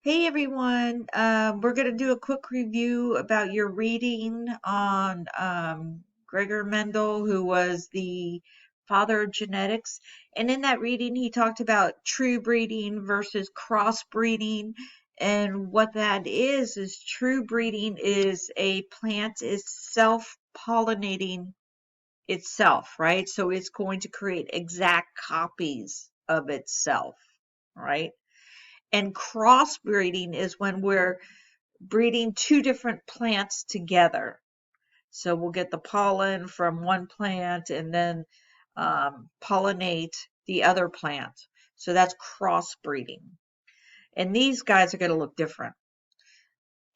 Hey everyone, we're going to do a quick review about your reading on Gregor Mendel, who was the father of genetics. And in that reading, he talked about true breeding versus crossbreeding. And what that is true breeding is a plant is self-pollinating itself, right? So it's going to create exact copies of itself, right? And crossbreeding is when we're breeding two different plants together. So we'll get the pollen from one plant and then pollinate the other plant. So that's crossbreeding. And these guys are going to look different.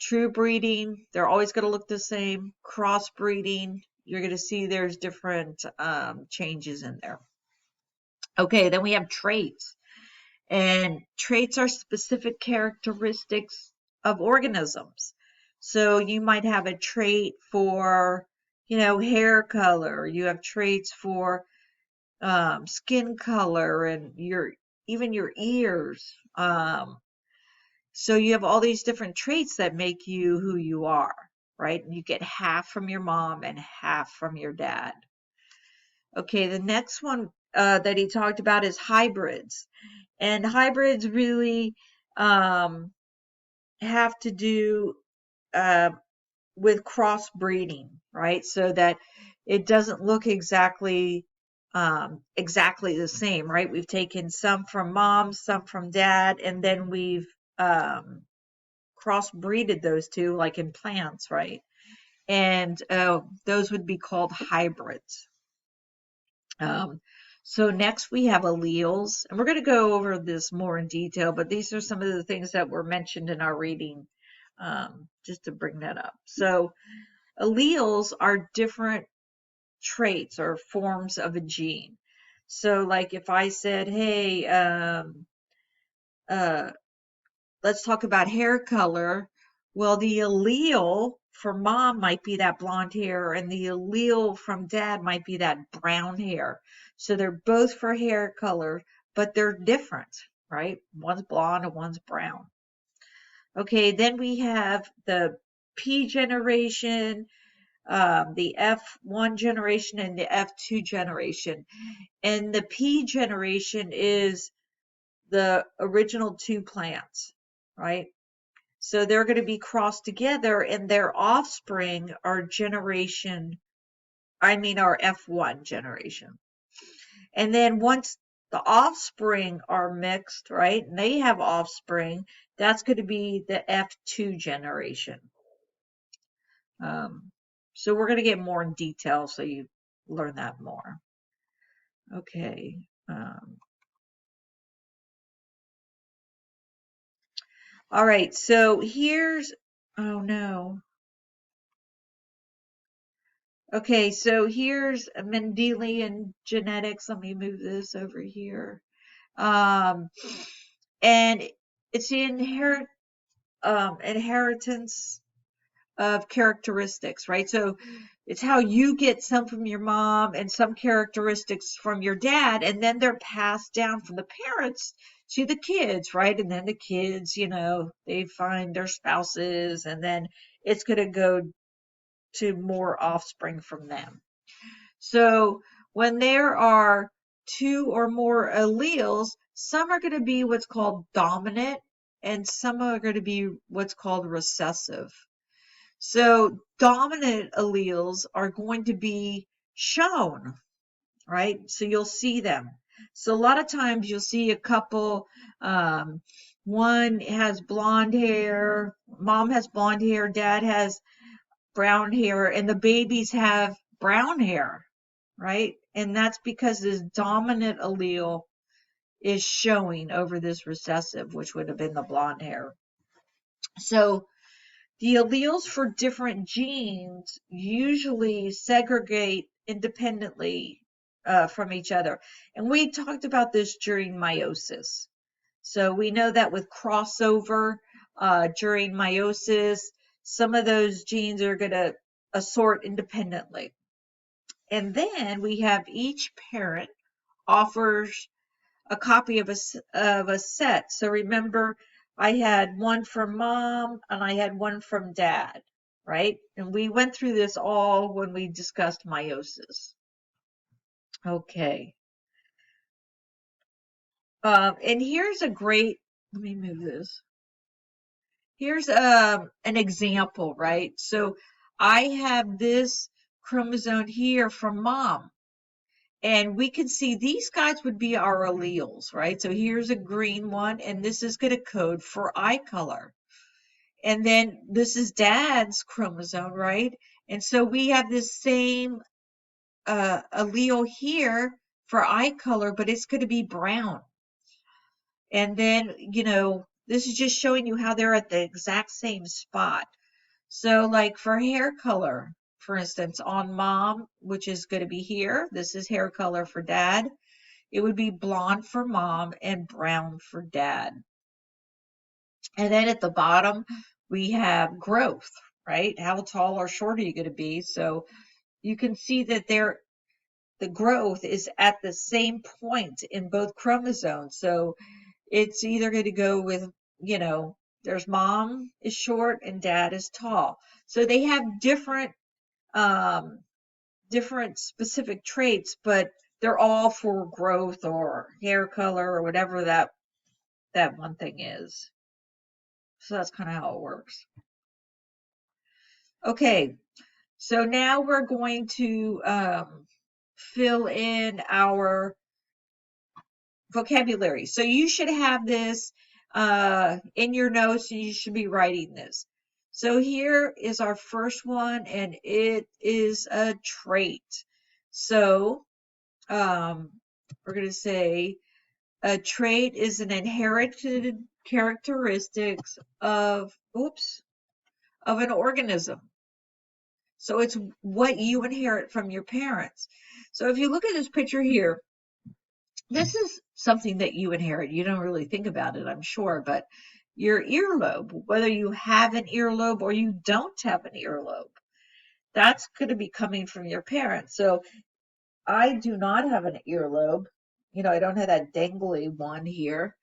True breeding, they're always going to look the same. Crossbreeding, you're going to see there's different changes in there. Okay, then we have traits. And traits are specific characteristics of organisms. So you might have a trait for, hair color. You have traits for skin color and even your ears. So you have all these different traits that make you who you are, right? And you get half from your mom and half from your dad. Okay, the next one that he talked about is hybrids. And hybrids really have to do uh, with crossbreeding, right? So that it doesn't look exactly the same, right? We've taken some from mom, some from dad, and then we've crossbreeded those two, like in plants, right? And those would be called hybrids. Um, so next we have alleles, and we're going to go over this more in detail, but these are some of the things that were mentioned in our reading, just to bring that up. So alleles are different traits or forms of a gene. So like if I said, hey, uh, let's talk about hair color. Well, the allele for mom might be that blonde hair, and the allele from dad might be that brown hair. So they're both for hair color, but they're different, right? One's blonde and one's brown. Okay, then we have the P generation, the F1 generation, and the F2 generation. And the P generation is the original two plants, right? So they're going to be crossed together, and their offspring are our F1 generation. And then once the offspring are mixed, right, and they have offspring, that's going to be the F2 generation. So we're going to get more in detail so you learn that more. Okay. All right, so oh no. Okay, so here's Mendelian genetics. Let me move this over here. And it's the inheritance of characteristics, right? So it's how you get some from your mom and some characteristics from your dad, and then they're passed down from the parents to the kids, right? And then the kids, they find their spouses, and then it's going to go to more offspring from them. So when there are two or more alleles, some are going to be what's called dominant and some are going to be what's called recessive. So dominant alleles are going to be shown, right? So you'll see them. So a lot of times you'll see a couple, one has blonde hair, mom has blonde hair, dad has brown hair, and the babies have brown hair, right? And that's because this dominant allele is showing over this recessive, which would have been the blonde hair. So the alleles for different genes usually segregate independently from each other. And we talked about this during meiosis. So we know that with crossover during meiosis, some of those genes are going to assort independently. And then we have each parent offers a copy of a set. So remember, I had one from mom and I had one from dad, right? And we went through this all when we discussed meiosis. Okay. And here's a great, let me move this. Here's an example, right? So I have this chromosome here from mom. And we can see these guys would be our alleles, right? So here's a green one, and this is going to code for eye color. And then this is dad's chromosome, right? And so we have this same allele here for eye color, but it's going to be brown. And then, this is just showing you how they're at the exact same spot. So like for hair color, for instance, on mom, which is going to be here, this is hair color for dad. It would be blonde for mom and brown for dad. And then at the bottom, we have growth, right? How tall or short are you going to be? So you can see that the growth is at the same point in both chromosomes. So it's either going to go with, there's mom is short and dad is tall. So they have um, different specific traits, but they're all for growth or hair color or whatever that one thing is. So that's kind of how it works. Okay, so now we're going to fill in our vocabulary. So you should have this in your notes and you should be writing this. So here is our first one, and it is a trait. So we're going to say a trait is an inherited characteristics of an organism. So it's what you inherit from your parents. So if you look at this picture here, this is something that you inherit. You don't really think about it, I'm sure, but your earlobe, whether you have an earlobe or you don't have an earlobe, that's going to be coming from your parents. So I do not have an earlobe. I don't have that dangly one here.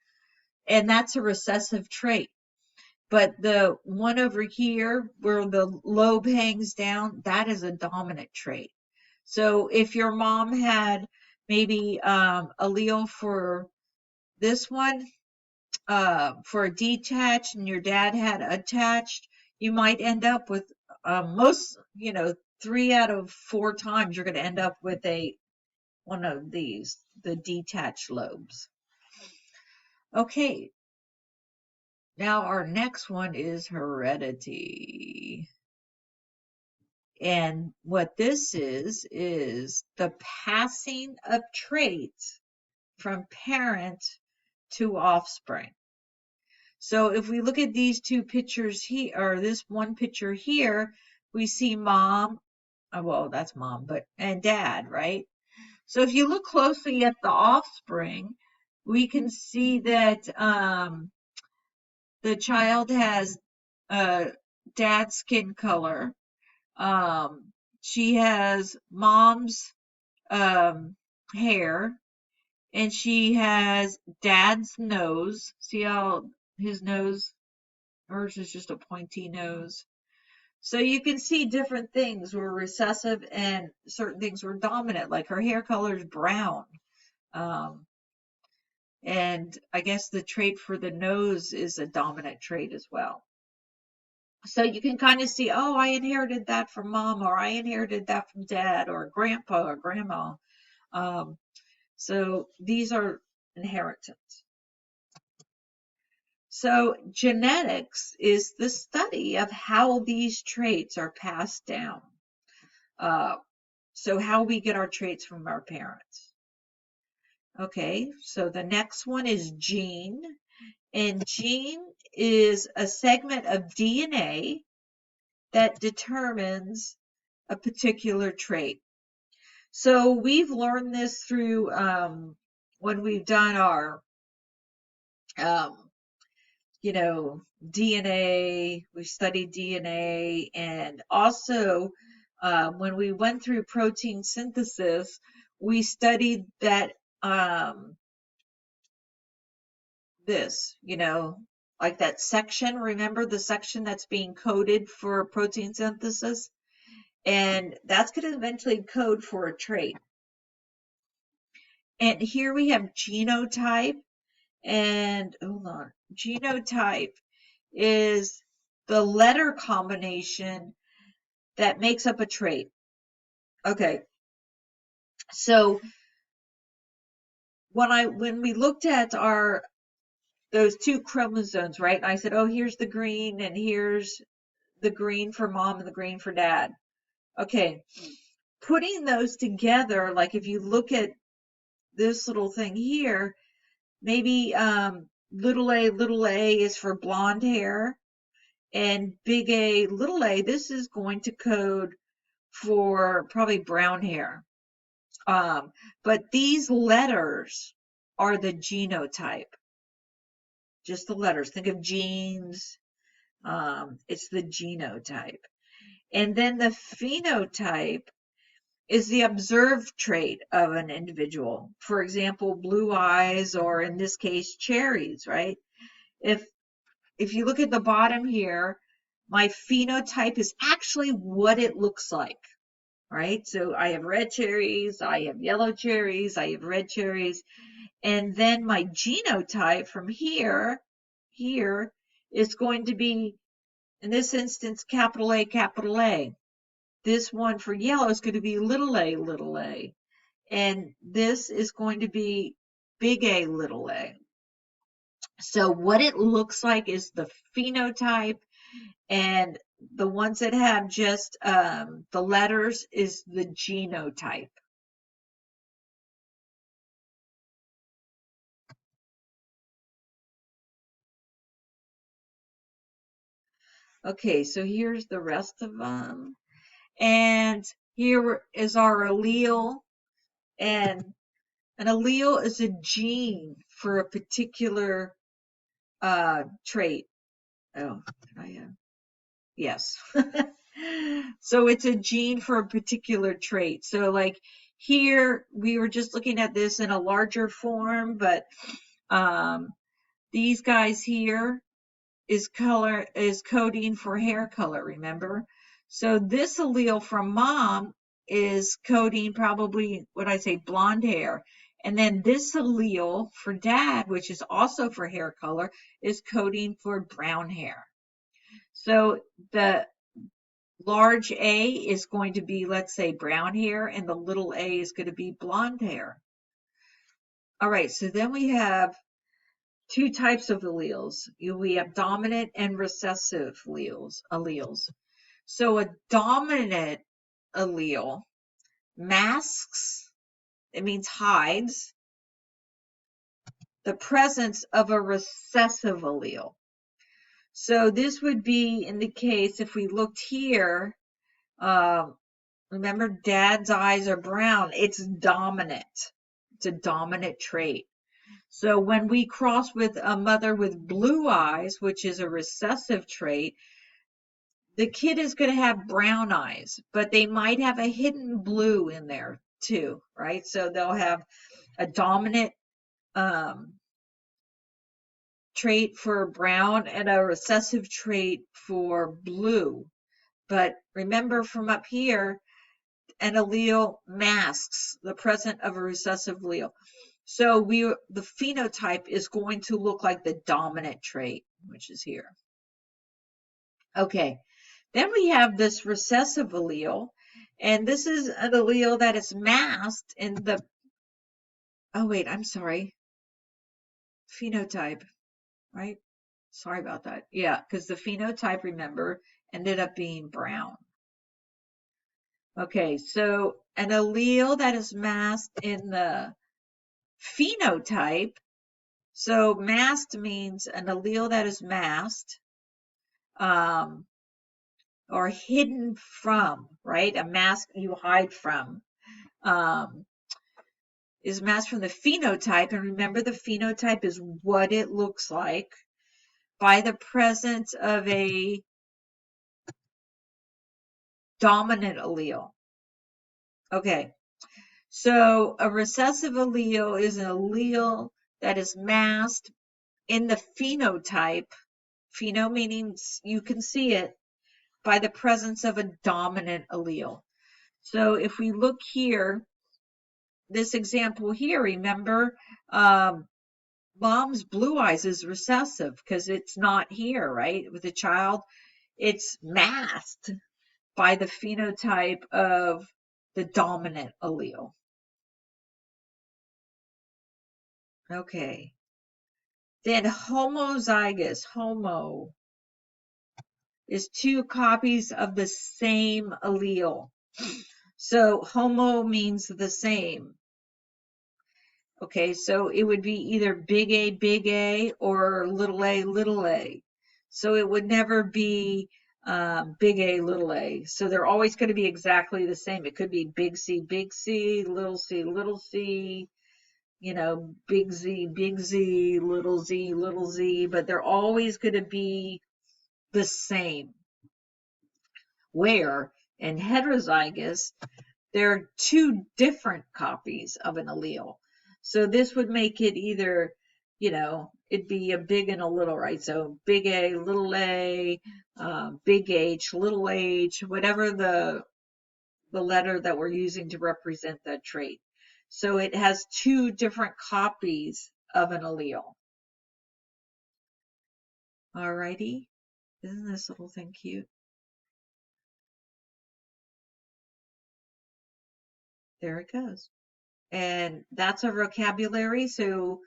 And that's a recessive trait. But the one over here where the lobe hangs down, that is a dominant trait. So if your mom had maybe allele for this one, for a detached, and your dad had attached, you might end up with most, 3 out of 4 times you're going to end up with one of these, the detached lobes. Okay, now our next one is heredity. And what this is the passing of traits from parent to offspring. So if we look at these two pictures here, or this one picture here, we see mom, well, that's mom, and dad, right? So if you look closely at the offspring, we can see that the child has dad's skin color. She has mom's hair, and she has dad's nose. See how his nose, hers is just a pointy nose. So you can see different things were recessive and certain things were dominant, like her hair color is brown. And I guess the trait for the nose is a dominant trait as well. So you can kind of see, oh, I inherited that from mom, or I inherited that from dad, or grandpa, or grandma. So these are inheritance. So genetics is the study of how these traits are passed down. So how we get our traits from our parents. Okay, so the next one is gene. And gene is a segment of DNA that determines a particular trait. So we've learned this through when we've done our, DNA, we studied DNA, and also when we went through protein synthesis, we studied that this, like that section, remember the section that's being coded for protein synthesis? And that's going to eventually code for a trait. And here we have genotype, and hold on, genotype is the letter combination that makes up a trait. Okay, so when we looked at those two chromosomes, right? I said, oh, here's the green and here's the green for mom and the green for dad. Okay, putting those together, like if you look at this little thing here, maybe little a is for blonde hair, and big A, little a, this is going to code for probably brown hair. But these letters are the genotype. Just the letters. Think of genes. It's the genotype. And then the phenotype is the observed trait of an individual. For example, blue eyes, or in this case, cherries, right? If you look at the bottom here, my phenotype is actually what it looks like, right? So I have red cherries, I have yellow cherries, I have red cherries, and then my genotype from here is going to be, in this instance, capital A, capital A. This one for yellow is going to be little a, and this is going to be big A, little a. So what it looks like is the phenotype, and the ones that have just the letters is the genotype. Okay, so here's the rest of them. And here is our allele. And an allele is a gene for a particular trait. Oh, can I have? Yes. So it's a gene for a particular trait. So like here, we were just looking at this in a larger form, but these guys here is coding for hair color, remember? So this allele from mom is coding probably, what I say, blonde hair. And then this allele for dad, which is also for hair color, is coding for brown hair. So the large A is going to be, let's say, brown hair, and the little a is going to be blonde hair. All right, so then we have two types of alleles. We have dominant and recessive alleles. So a dominant allele masks, it means hides, the presence of a recessive allele. So this would be in the case, if we looked here, remember dad's eyes are brown, it's dominant. It's a dominant trait. So when we cross with a mother with blue eyes, which is a recessive trait, the kid is going to have brown eyes, but they might have a hidden blue in there too, right? So they'll have a dominant trait for brown and a recessive trait for blue. But remember from up here, an allele masks the presence of a recessive allele. So the phenotype is going to look like the dominant trait, which is here. Okay, then we have this recessive allele, and this is an allele that is masked in the, oh wait, I'm sorry, phenotype, right? Sorry about that. Yeah, because the phenotype, remember, ended up being brown. Okay, so an allele that is masked in the phenotype, so masked means an allele that is masked, or hidden from, right? A mask you hide from, is masked from the phenotype. And remember, the phenotype is what it looks like by the presence of a dominant allele. Okay, so a recessive allele is an allele that is masked in the phenotype Pheno meaning you can see it by the presence of a dominant allele. So if we look here, this example here, remember, mom's blue eyes is recessive because it's not here, right? With the child, it's masked by the phenotype of the dominant allele. Okay. Then homozygous, homo, is two copies of the same allele. So homo means the same. Okay, so it would be either big A, or little a. So it would never be big A, little a. So they're always going to be exactly the same. It could be big C, little c, you know, big Z, little z, but they're always going to be the same. Where in heterozygous, there are two different copies of an allele. So this would make it either, you know, it'd be a big and a little, right? So big A, big H, little h, whatever the letter that we're using to represent that trait. So it has two different copies of an allele. Alrighty, isn't this little thing cute? There it goes. And that's our vocabulary. So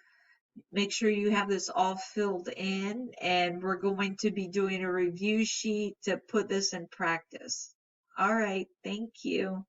make sure you have this all filled in, and we're going to be doing a review sheet to put this in practice. All right, thank you.